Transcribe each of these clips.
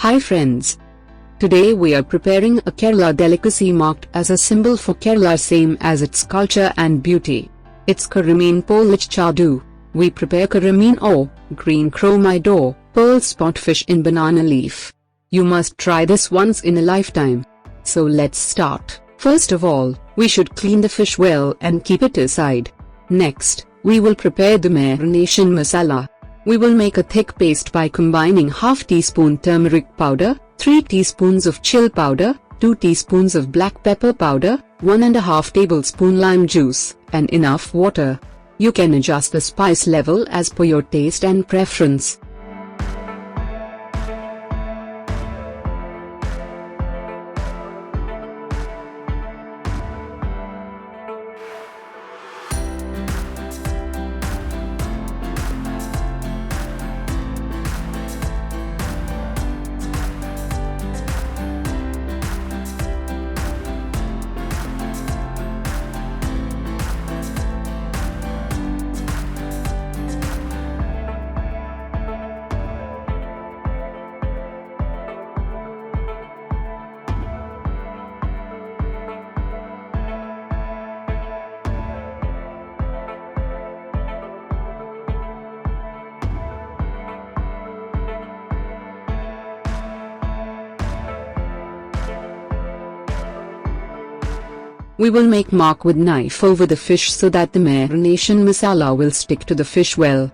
Hi friends. Today we are preparing a Kerala delicacy marked as a symbol for Kerala same as its culture and beauty. It's Karameen Polish Chadu. We prepare Karameen or green chromide or pearl spot fish in banana leaf. You must try this once in a lifetime. So let's start. First of all, we should clean the fish well and keep it aside. Next, we will prepare the marination masala. We will make a thick paste by combining half teaspoon turmeric powder, 3 teaspoons of chill powder, 2 teaspoons of black pepper powder, 1½ tablespoon lime juice, and enough water. You can adjust the spice level as per your taste and preference. We will make mark with knife over the fish so that the marination masala will stick to the fish well.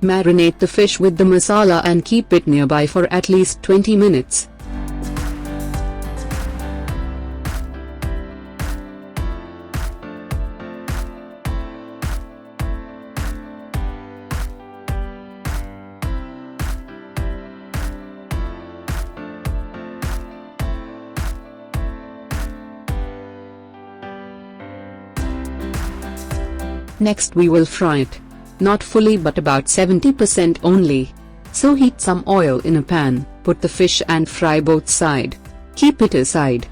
Marinate the fish with the masala and keep it nearby for at least 20 minutes. Next we will fry it. Not fully but about 70% only. So heat some oil in a pan, put the fish and fry both sides. Keep it aside.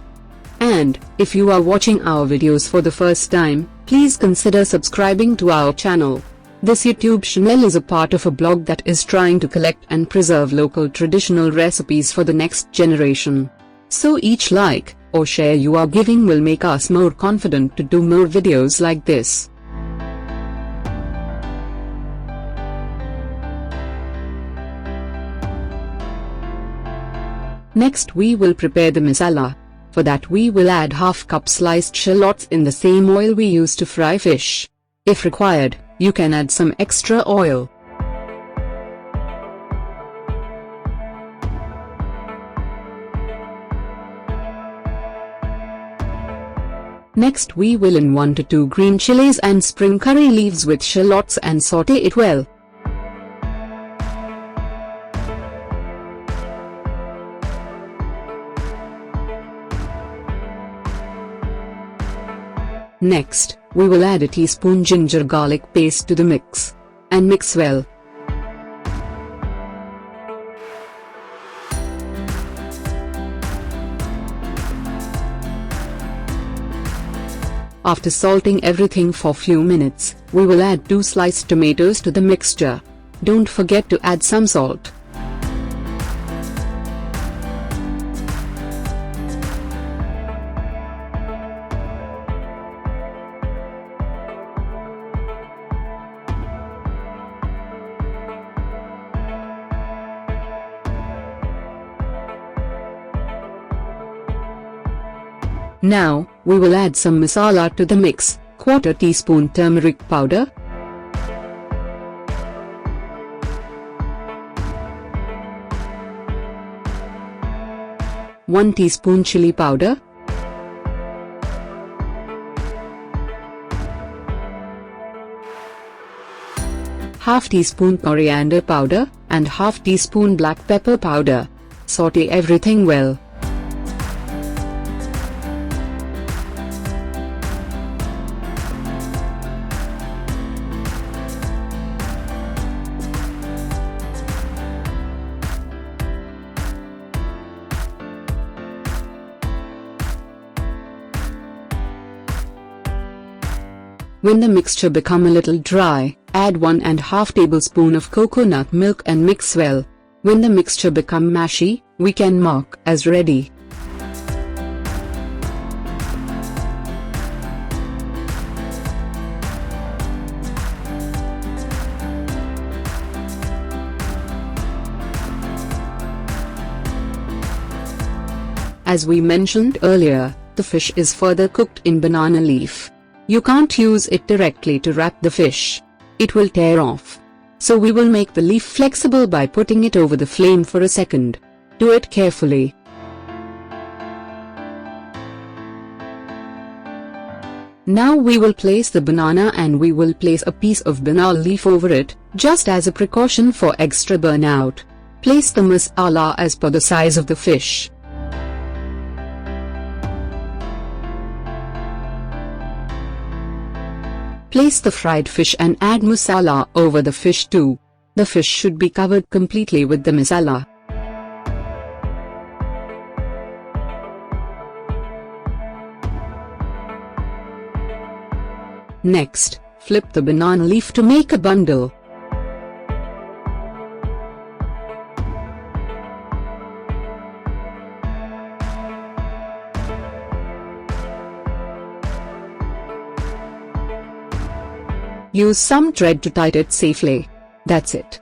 And, if you are watching our videos for the first time, please consider subscribing to our channel. This YouTube channel is a part of a blog that is trying to collect and preserve local traditional recipes for the next generation. So each like or share you are giving will make us more confident to do more videos like this. Next we will prepare the masala. For that we will add ½ cup sliced shallots in the same oil we used to fry fish. If required, you can add some extra oil. Next we will in 1 to 2 green chilies and spring curry leaves with shallots and saute it well. Next, we will add a teaspoon ginger garlic paste to the mix. And mix well. After salting everything for few minutes, we will add 2 sliced tomatoes to the mixture. Don't forget to add some salt. Now, we will add some masala to the mix, ¼ teaspoon turmeric powder, one teaspoon chili powder, ½ teaspoon coriander powder, and ½ teaspoon black pepper powder. Saute everything well. When the mixture become a little dry, add 1½ tablespoon of coconut milk and mix well. When the mixture become mashy, we can mark as ready. As we mentioned earlier, the fish is further cooked in banana leaf. You can't use it directly to wrap the fish. It will tear off. So we will make the leaf flexible by putting it over the flame for a second. Do it carefully. Now we will place the banana and we will place a piece of banana leaf over it, just as a precaution for extra burnout. Place the masala as per the size of the fish. Place the fried fish and add masala over the fish too. The fish should be covered completely with the masala. Next, flip the banana leaf to make a bundle. Use some thread to tie it safely. That's it.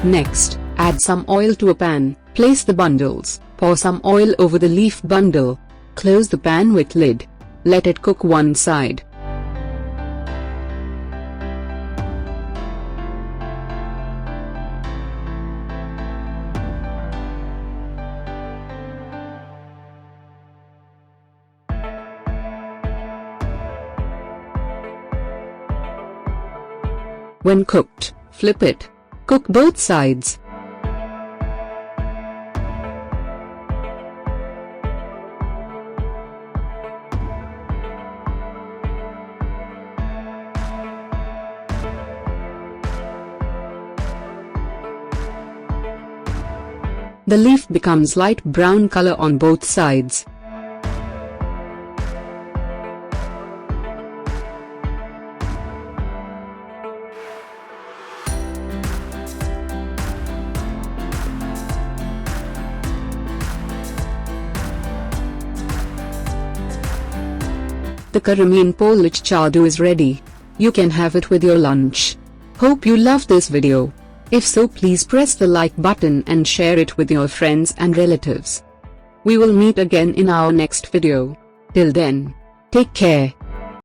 Next, add some oil to a pan, place the bundles, pour some oil over the leaf bundle. Close the pan with lid. Let it cook one side. When cooked, flip it. Cook both sides. The leaf becomes light brown color on both sides. The Karamin Polish Chadu is ready. You can have it with your lunch. Hope you loved this video. If so, please press the like button and share it with your friends and relatives. We will meet again in our next video. Till then, take care.